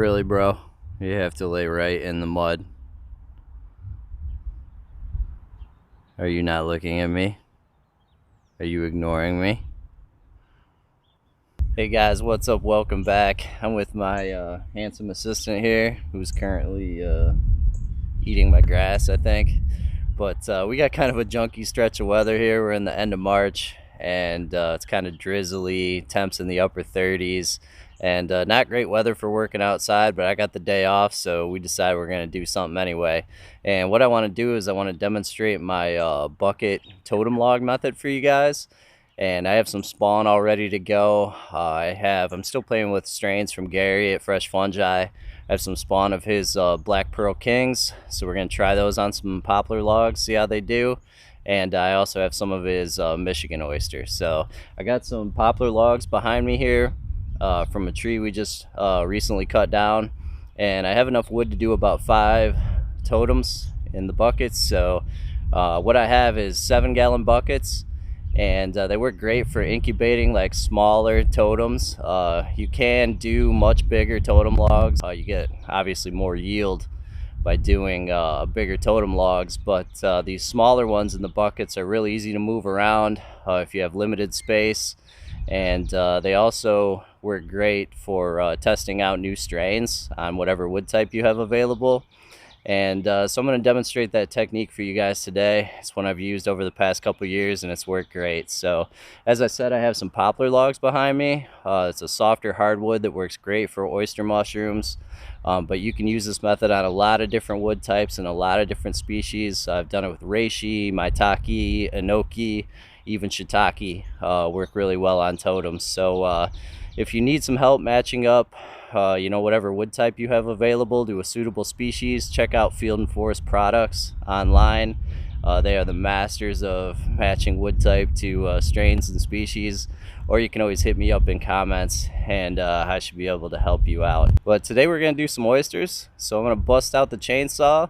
Really, bro? You have to lay right in the mud. Are you not looking at me? Are you ignoring me? Hey guys, what's up? Welcome back. I'm with my handsome assistant here, who's currently eating my grass, I think. But we got kind of a junky stretch of weather here. We're in the end of March, and it's kind of drizzly, temps in the upper 30s, and not great weather for working outside, but I got the day off, so we decided we're going to do something anyway. And what I want to do is I want to demonstrate my bucket totem log method for you guys. And I have some spawn all ready to go. I'm still playing with strains from Gary at Fresh Fungi. I have some spawn of his Black Pearl Kings, so we're going to try those on some poplar logs, see how they do. And I also have some of his Michigan Oyster. So I got some poplar logs behind me here from a tree we just recently cut down. And I have enough wood to do about 5 totems in the buckets. So what I have is 7-gallon buckets. And they work great for incubating like smaller totems. You can do much bigger totem logs. You get obviously more yield by doing bigger totem logs, but these smaller ones in the buckets are really easy to move around if you have limited space. And they also work great for testing out new strains on whatever wood type you have available. And so I'm going to demonstrate that technique for you guys today. It's one I've used over the past couple years and it's worked great. So as I said, I have some poplar logs behind me. It's a softer hardwood that works great for oyster mushrooms, but you can use this method on a lot of different wood types and a lot of different species. I've done it with Reishi, Maitake, Enoki, even Shiitake work really well on totems. So if you need some help matching up whatever wood type you have available to a suitable species, check out Field and Forest Products online. They are the masters of matching wood type to strains and species, or you can always hit me up in comments and I should be able to help you out. But today we're going to do some oysters, so I'm going to bust out the chainsaw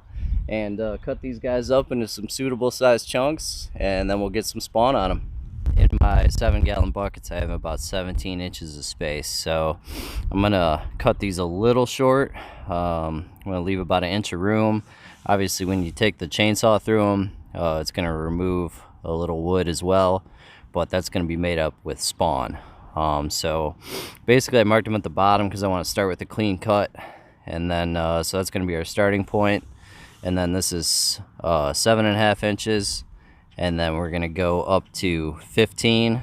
and cut these guys up into some suitable sized chunks, and then we'll get some spawn on them. In my 7-gallon buckets, I have about 17 inches of space, so I'm gonna cut these a little short. I'm gonna leave about 1 inch of room. Obviously, when you take the chainsaw through them, it's gonna remove a little wood as well, but that's gonna be made up with spawn. So basically, I marked them at the bottom because I want to start with a clean cut, and then so that's gonna be our starting point. And then this is 7.5 inches. And then we're gonna go up to 15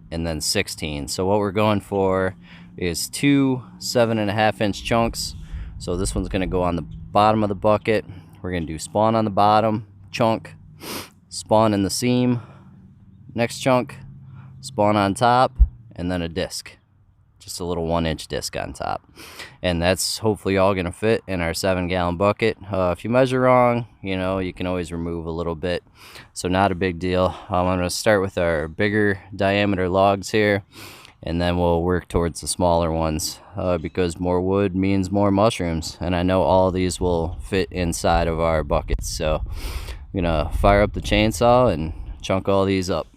and then 16. So what we're going for is 2 7.5 inch chunks. So this one's gonna go on the bottom of the bucket. We're gonna do spawn on the bottom chunk, spawn in the seam, next chunk, spawn on top, and then a disc. Just a little 1-inch disc on top. And that's hopefully all gonna fit in our 7-gallon bucket. If you measure wrong, you can always remove a little bit, so not a big deal. I'm gonna start with our bigger diameter logs here, and then we'll work towards the smaller ones, because more wood means more mushrooms, and I know all of these will fit inside of our buckets. So I'm gonna fire up the chainsaw and chunk all these up.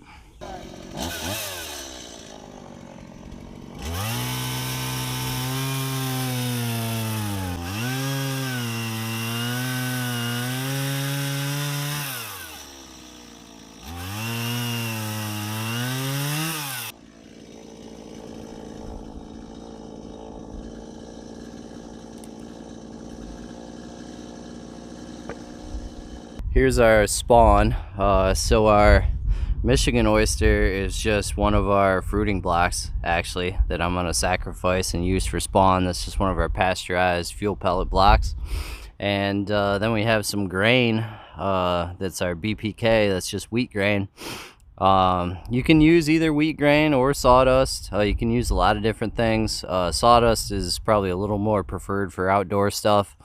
Here's our spawn. So our Michigan oyster is just one of our fruiting blocks, actually, that I'm going to sacrifice and use for spawn. That's just one of our pasteurized fuel pellet blocks. And then we have some grain. That's our BPK. That's just wheat grain. You can use either wheat grain or sawdust. You can use a lot of different things. Sawdust is probably a little more preferred for outdoor stuff,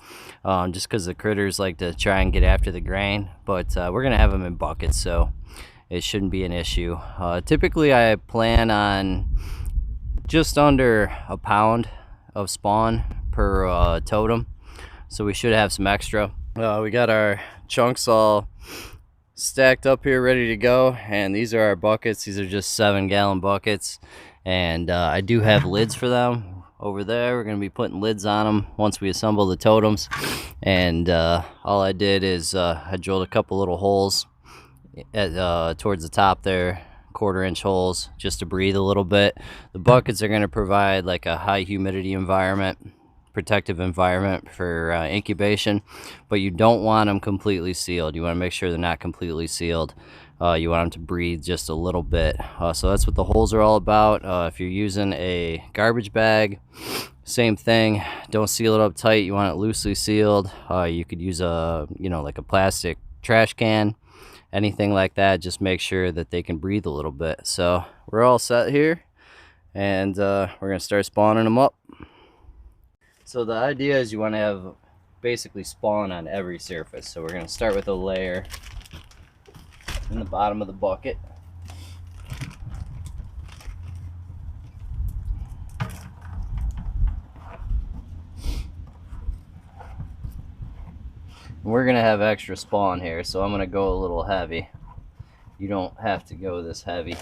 just because the critters like to try and get after the grain. But we're gonna have them in buckets, so it shouldn't be an issue. Typically I plan on just under a pound of spawn per totem, so we should have some extra. We got our chunks all stacked up here ready to go, and these are our buckets. These are just 7-gallon buckets, and I do have lids for them. over there. We're going to be putting lids on them once we assemble the totems. And all I did is I drilled a couple little holes towards the top there, 1/4 inch holes, just to breathe a little bit. The buckets are going to provide like a high humidity environment, protective environment for incubation, but you don't want them completely sealed. You want to make sure they're not completely sealed. You want them to breathe just a little bit. So that's what the holes are all about. If you're using a garbage bag, same thing. Don't seal it up tight. You want it loosely sealed. You could use a, like a plastic trash can, anything like that. Just make sure that they can breathe a little bit. So we're all set here, and we're gonna start spawning them up. So the idea is you want to have basically spawn on every surface. So we're gonna start with a layer in the bottom of the bucket. We're gonna have extra spawn here, so I'm gonna go a little heavy. You don't have to go this heavy.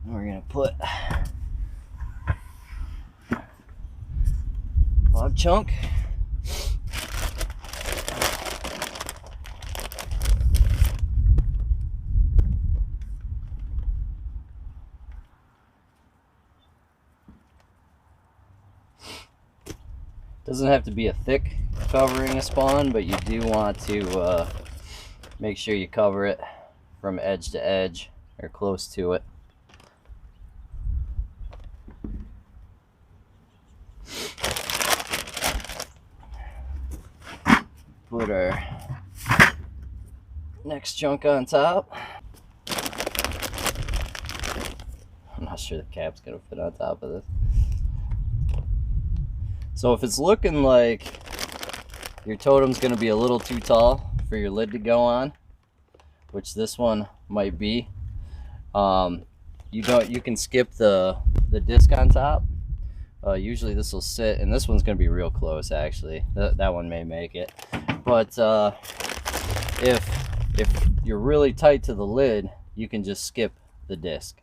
We're gonna put log chunk. Doesn't have to be a thick covering of spawn, but you do want to make sure you cover it from edge to edge or close to it. Put our next chunk on top. I'm not sure the cap's gonna fit on top of this. So if it's looking like your totem's gonna be a little too tall for your lid to go on, which this one might be, you can skip the disc on top. Usually this will sit, and this one's gonna be real close actually. That one may make it. But if you're really tight to the lid, you can just skip the disc,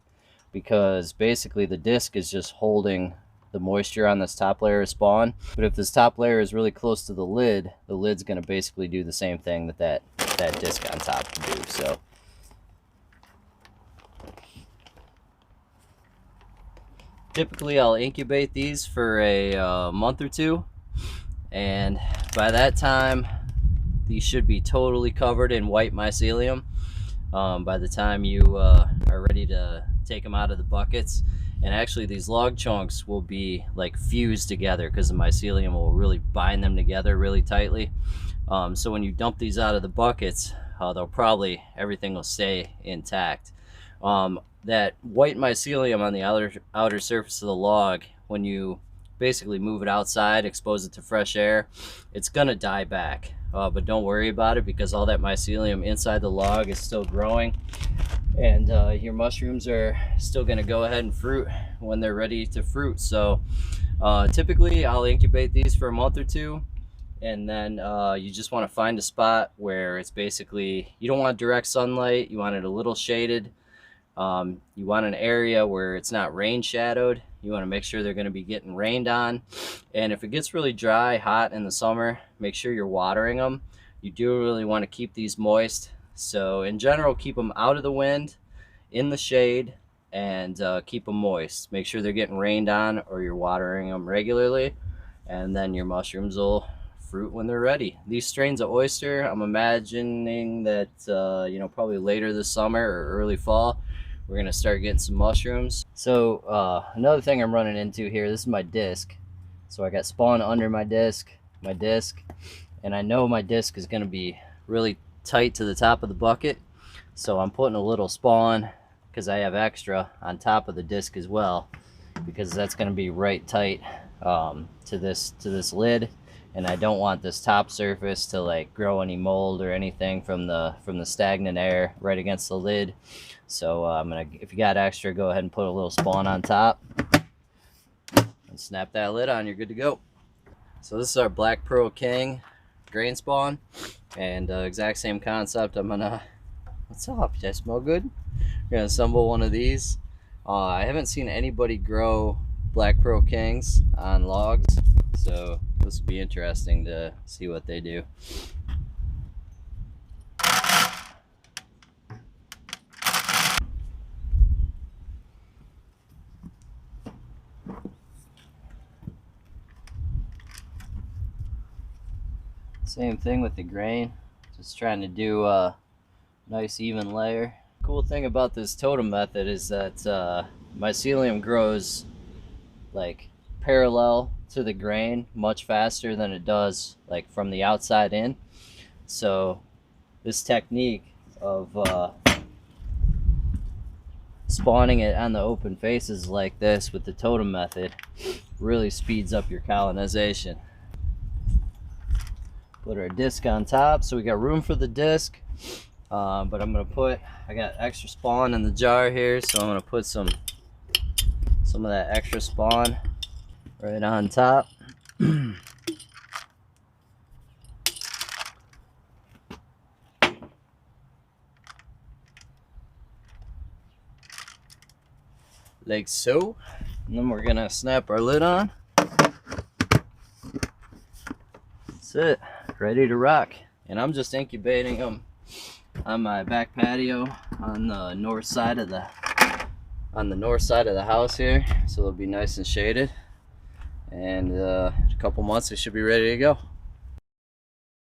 because basically the disc is just holding the moisture on this top layer of spawn. But if this top layer is really close to the lid's gonna basically do the same thing that disc on top can do. So typically I'll incubate these for a month or two, and by that time these should be totally covered in white mycelium by the time you are ready to take them out of the buckets. And actually these log chunks will be like fused together because the mycelium will really bind them together really tightly. So when you dump these out of the buckets, everything will stay intact. That white mycelium on the outer surface of the log, when you basically move it outside, expose it to fresh air, it's gonna die back. But don't worry about it, because all that mycelium inside the log is still growing, and your mushrooms are still gonna go ahead and fruit when they're ready to fruit. So typically I'll incubate these for a month or two, and then you just want to find a spot where it's basically, you don't want direct sunlight, you want it a little shaded. You want an area where it's not rain shadowed. You want to make sure they're going to be getting rained on. And if it gets really dry, hot in the summer, make sure you're watering them. You do really want to keep these moist. So in general, keep them out of the wind, in the shade, and keep them moist. Make sure they're getting rained on, or you're watering them regularly, and then your mushrooms will fruit when they're ready. These strains of oyster, I'm imagining that probably later this summer or early fall, we're gonna start getting some mushrooms. So another thing I'm running into here, this is my disc. So I got spawn under my disc, and I know my disc is gonna be really tight to the top of the bucket. So I'm putting a little spawn, because I have extra on top of the disc as well, because that's gonna be right tight to this lid. And I don't want this top surface to like grow any mold or anything from the stagnant air right against the lid. So I'm gonna, if you got extra, go ahead and put a little spawn on top and snap that lid on. You're good to go. So this is our Black Pearl King grain spawn, and exact same concept. I'm gonna, what's up? Does that smell good? gonna assemble one of these. I haven't seen anybody grow Black Pearl Kings on logs, so this will be interesting to see what they do. Same thing with the grain, just trying to do a nice even layer. Cool thing about this totem method is that mycelium grows like parallel to the grain much faster than it does like from the outside in. So this technique of spawning it on the open faces like this with the totem method really speeds up your colonization. Put our disc on top, so we got room for the disc, but I got extra spawn in the jar here, so I'm gonna put some of that extra spawn right on top. Like so. And then we're gonna snap our lid on. That's it, ready to rock. And I'm just incubating them on my back patio on the north side of the house here, so they'll be nice and shaded. And in a couple months they should be ready to go.